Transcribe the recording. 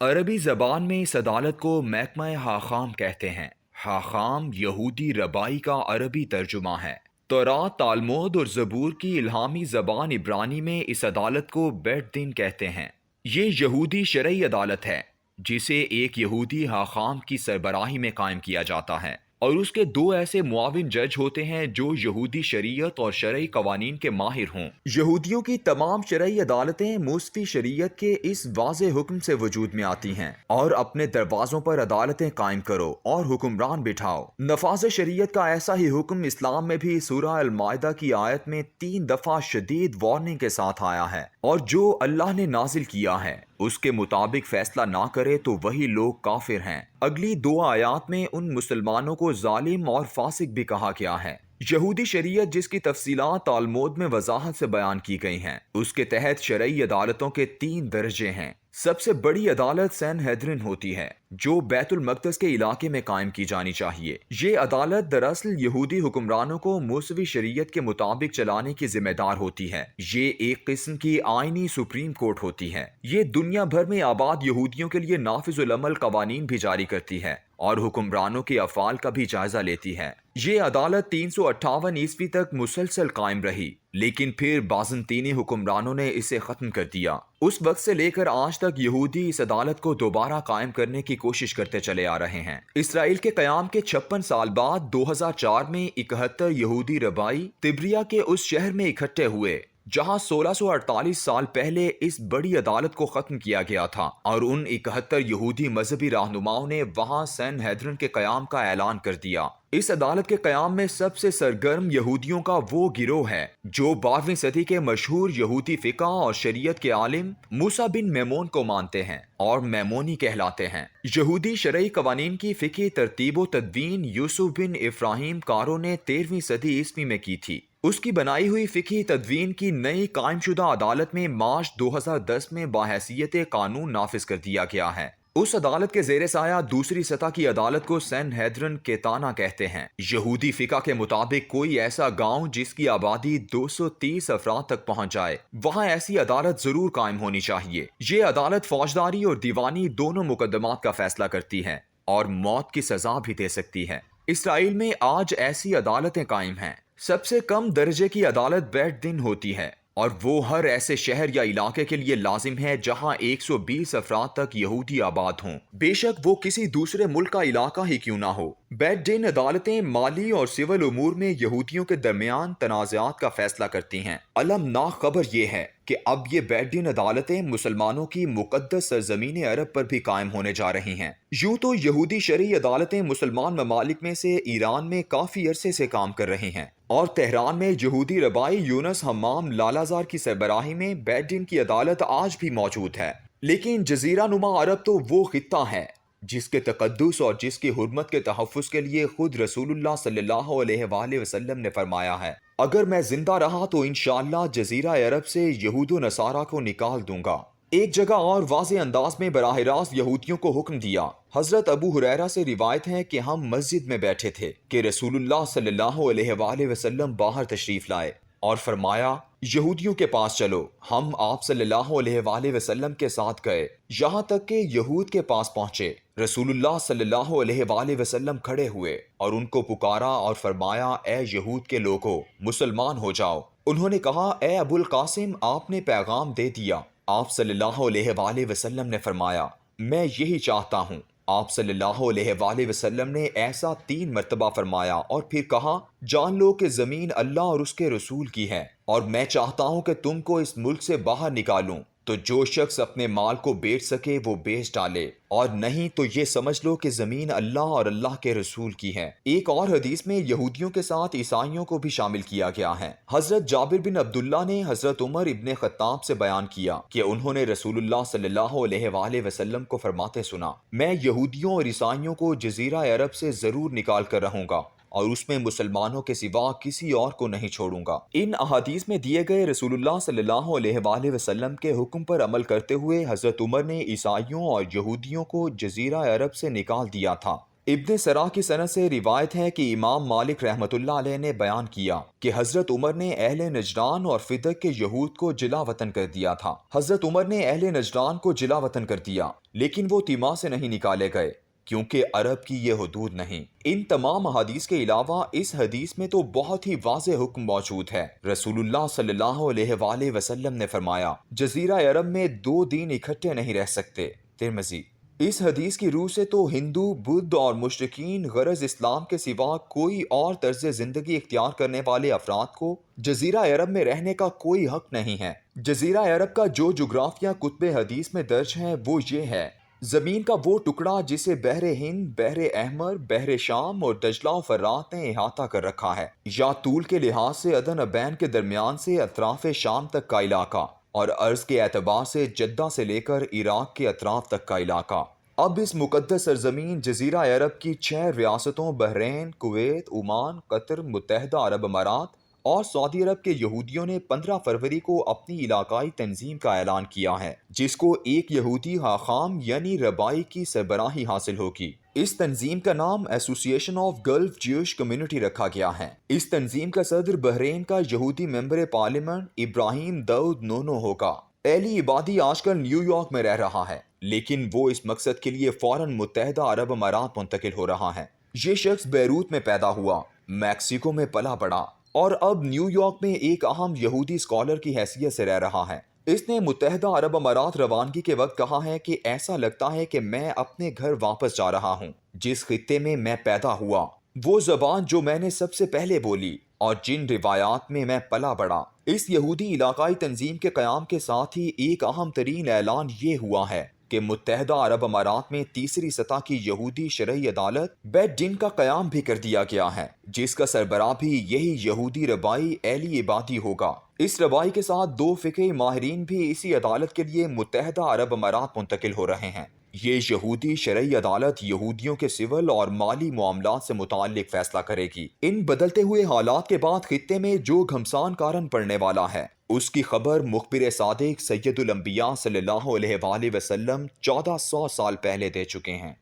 عربی زبان میں اس عدالت کو محکمہ حاخام کہتے ہیں۔ حاخام یہودی ربائی کا عربی ترجمہ ہے۔ تورات، تالمود اور زبور کی الہامی زبان عبرانی میں اس عدالت کو بیت دین کہتے ہیں۔ یہ یہودی شرعی عدالت ہے جسے ایک یہودی حاخام کی سربراہی میں قائم کیا جاتا ہے، اور اس کے دو ایسے معاون جج ہوتے ہیں جو یہودی شریعت اور شرعی قوانین کے ماہر ہوں۔ یہودیوں کی تمام شرعی عدالتیں موسوی شریعت کے اس واضح حکم سے وجود میں آتی ہیں، اور اپنے دروازوں پر عدالتیں قائم کرو اور حکمران بٹھاؤ۔ نفاذ شریعت کا ایسا ہی حکم اسلام میں بھی سورہ المائدہ کی آیت میں 3 دفعہ شدید وارننگ کے ساتھ آیا ہے، اور جو اللہ نے نازل کیا ہے اس کے مطابق فیصلہ نہ کرے تو وہی لوگ کافر ہیں۔ اگلی 2 آیات میں ان مسلمانوں کو ظالم اور فاسق بھی کہا گیا ہے۔ یہودی شریعت جس کی تفصیلات تالمود میں وضاحت سے بیان کی گئی ہیں، اس کے تحت شرعی عدالتوں کے 3 درجے ہیں۔ سب سے بڑی عدالت سین ہیدرن ہوتی ہے جو بیت المقدس کے علاقے میں قائم کی جانی چاہیے۔ یہ عدالت دراصل یہودی حکمرانوں کو موسوی شریعت کے مطابق چلانے کی ذمہ دار ہوتی ہے۔ یہ ایک قسم کی آئینی سپریم کورٹ ہوتی ہے۔ یہ دنیا بھر میں آباد یہودیوں کے لیے نافذ العمل قوانین بھی جاری کرتی ہے اور حکمرانوں کے افعال کا بھی جائزہ لیتی ہے۔ یہ عدالت 358 عیسوی تک مسلسل قائم رہی، لیکن پھر بازنطینی حکمرانوں نے اسے ختم کر دیا۔ اس وقت سے لے کر آج تک یہودی اس عدالت کو دوبارہ قائم کرنے کی کوشش کرتے چلے آ رہے ہیں۔ اسرائیل کے قیام کے 56 سال بعد 2004 میں 71 یہودی ربائی تبریہ کے اس شہر میں اکٹھے ہوئے جہاں 1648 سال پہلے اس بڑی عدالت کو ختم کیا گیا تھا، اور ان 71 یہودی مذہبی رہنماؤں نے وہاں سین ہیدرن کے قیام کا اعلان کر دیا۔ اس عدالت کے قیام میں سب سے سرگرم یہودیوں کا وہ گروہ ہے جو 12ویں صدی کے مشہور یہودی فقہ اور شریعت کے عالم موسیٰ بن میمون کو مانتے ہیں اور میمونی کہلاتے ہیں۔ یہودی شرعی قوانین کی فقہی ترتیب و تدوین یوسف بن افراہیم کارو نے 13ویں صدی عیسوی میں کی تھی۔ اس کی بنائی ہوئی فقہی تدوین کی نئی قائم شدہ عدالت میں مارچ 2010 میں بحیثیت قانون نافذ کر دیا گیا ہے۔ اس عدالت کے زیر سایہ دوسری سطح کی عدالت کو سین ہیدرن کیتانا کہتے ہیں۔ یہودی فقہ کے مطابق کوئی ایسا گاؤں جس کی آبادی 230 افراد تک پہنچ جائے، وہاں ایسی عدالت ضرور قائم ہونی چاہیے۔ یہ عدالت فوجداری اور دیوانی دونوں مقدمات کا فیصلہ کرتی ہے اور موت کی سزا بھی دے سکتی ہے۔ اسرائیل میں آج ایسی عدالتیں قائم ہیں۔ سب سے کم درجے کی عدالت بیت دین ہوتی ہے، اور وہ ہر ایسے شہر یا علاقے کے لیے لازم ہے جہاں 120 افراد تک یہودی آباد ہوں، بے شک وہ کسی دوسرے ملک کا علاقہ ہی کیوں نہ ہو۔ بیت دین عدالتیں مالی اور سول امور میں یہودیوں کے درمیان تنازعات کا فیصلہ کرتی ہیں۔ المناک خبر یہ ہے کہ اب یہ بیت دین عدالتیں مسلمانوں کی مقدس سرزمین عرب پر بھی قائم ہونے جا رہی ہیں۔ یوں تو یہودی شرعی عدالتیں مسلمان ممالک میں سے ایران میں کافی عرصے سے کام کر رہی ہیں، اور تہران میں یہودی ربائی یونس حمام لالازار کی سربراہی میں بیت دین کی عدالت آج بھی موجود ہے۔ لیکن جزیرہ نما عرب تو وہ خطہ ہے جس کے تقدس اور جس کی حرمت کے تحفظ کے لیے خود رسول اللہ صلی اللہ علیہ وآلہ وسلم نے فرمایا ہے، اگر میں زندہ رہا تو انشاءاللہ جزیرہ عرب سے یہود و نصارہ کو نکال دوں گا۔ ایک جگہ اور واضح انداز میں براہ راست یہودیوں کو حکم دیا۔ حضرت ابو ہریرہ سے روایت ہے کہ ہم مسجد میں بیٹھے تھے کہ رسول اللہ صلی اللہ علیہ وآلہ وسلم باہر تشریف لائے اور فرمایا، یہودیوں کے پاس چلو۔ ہم آپ صلی اللہ علیہ وآلہ وسلم کے ساتھ گئے یہاں تک کہ یہود کے پاس پہنچے۔ رسول اللہ صلی اللہ علیہ وآلہ وسلم کھڑے ہوئے اور ان کو پکارا اور فرمایا، اے یہود کے لوگو، مسلمان ہو جاؤ۔ انہوں نے کہا، اے ابو القاسم، آپ نے پیغام دے دیا۔ آپ صلی اللہ علیہ وآلہ وسلم نے فرمایا، میں یہی چاہتا ہوں۔ آپ صلی اللہ علیہ وآلہ وسلم نے ایسا 3 مرتبہ فرمایا اور پھر کہا، جان لو کہ زمین اللہ اور اس کے رسول کی ہے، اور میں چاہتا ہوں کہ تم کو اس ملک سے باہر نکالوں، تو جو شخص اپنے مال کو بیچ سکے وہ بیچ ڈالے، اور نہیں تو یہ سمجھ لو کہ زمین اللہ اور اللہ کے رسول کی ہے۔ ایک اور حدیث میں یہودیوں کے ساتھ عیسائیوں کو بھی شامل کیا گیا ہے۔ حضرت جابر بن عبداللہ نے حضرت عمر ابن خطاب سے بیان کیا کہ انہوں نے رسول اللہ صلی اللہ علیہ وآلہ وسلم کو فرماتے سنا، میں یہودیوں اور عیسائیوں کو جزیرہ عرب سے ضرور نکال کر رہوں گا، اور اس میں مسلمانوں کے سوا کسی اور کو نہیں چھوڑوں گا۔ ان احادیث میں دیے گئے رسول اللہ صلی اللہ علیہ وآلہ وسلم کے حکم پر عمل کرتے ہوئے حضرت عمر نے عیسائیوں اور یہودیوں کو جزیرہ عرب سے نکال دیا تھا۔ ابن سرا کی سند سے روایت ہے کہ امام مالک رحمۃ اللہ علیہ نے بیان کیا کہ حضرت عمر نے اہل نجران اور فدق کے یہود کو جلا وطن کر دیا تھا۔ حضرت عمر نے اہل نجران کو جلا وطن کر دیا، لیکن وہ تیماہ سے نہیں نکالے گئے کیونکہ عرب کی یہ حدود نہیں۔ ان تمام احادیث کے علاوہ اس حدیث میں تو بہت ہی واضح حکم موجود ہے۔ رسول اللہ صلی اللہ علیہ وآلہ وسلم نے فرمایا، جزیرہ عرب میں 2 دن اکٹھے نہیں رہ سکتے۔ ترمذی۔ اس حدیث کی روح سے تو ہندو، بدھ اور مشرکین غرض اسلام کے سوا کوئی اور طرز زندگی اختیار کرنے والے افراد کو جزیرہ عرب میں رہنے کا کوئی حق نہیں ہے۔ جزیرہ عرب کا جو جغرافیہ کتب حدیث میں درج ہے وہ یہ ہے: زمین کا وہ ٹکڑا جسے بحر ہند، بحر احمر، بحر شام اور دجلہ و فرات نے احاطہ کر رکھا ہے، یا طول کے لحاظ سے عدن ابین کے درمیان سے اطراف شام تک کا علاقہ، اور عرض کے اعتبار سے جدہ سے لے کر عراق کے اطراف تک کا علاقہ۔ اب اس مقدس سرزمین جزیرہ عرب کی 6 ریاستوں بحرین، کویت، عمان، قطر، متحدہ عرب امارات اور سعودی عرب کے یہودیوں نے 15 فروری کو اپنی علاقائی تنظیم کا اعلان کیا ہے، جس کو ایک یہودی حاخام یعنی ربائی کی سربراہی حاصل ہوگی۔ اس تنظیم کا نام ایسوسی ایشن آف گلف جیوش کمیونٹی رکھا گیا ہے۔ اس تنظیم کا صدر بحرین کا یہودی ممبر پارلیمنٹ ابراہیم داؤد نونو ہوگا۔ ایلی عبادی آج کل نیو یارک میں رہ رہا ہے، لیکن وہ اس مقصد کے لیے فوراً متحدہ عرب امارات منتقل ہو رہا ہے۔ یہ شخص بیروت میں پیدا ہوا، میکسیکو میں پلا بڑھا اور اب نیو یارک میں ایک اہم یہودی اسکالر کی حیثیت سے رہ رہا ہے۔ اس نے متحدہ عرب امارات روانگی کے وقت کہا ہے کہ ایسا لگتا ہے کہ میں اپنے گھر واپس جا رہا ہوں، جس خطے میں میں پیدا ہوا، وہ زبان جو میں نے سب سے پہلے بولی اور جن روایات میں میں پلا بڑھا۔ اس یہودی علاقائی تنظیم کے قیام کے ساتھ ہی ایک اہم ترین اعلان یہ ہوا ہے کہ متحدہ عرب امارات میں تیسری سطح کی یہودی شرعی عدالت بیت دین کا قیام بھی کر دیا گیا ہے، جس کا سربراہ بھی یہی یہودی ربائی ایلی عبادی ہوگا۔ اس ربائی کے ساتھ 2 فقہی ماہرین بھی اسی عدالت کے لیے متحدہ عرب امارات منتقل ہو رہے ہیں۔ یہ یہودی شرعی عدالت یہودیوں کے سول اور مالی معاملات سے متعلق فیصلہ کرے گی۔ ان بدلتے ہوئے حالات کے بعد خطے میں جو گھمسان کارن پڑنے والا ہے، اس کی خبر مخبر صادق سید الانبیاء صلی اللہ علیہ وآلہ وسلم 1400 سال پہلے دے چکے ہیں۔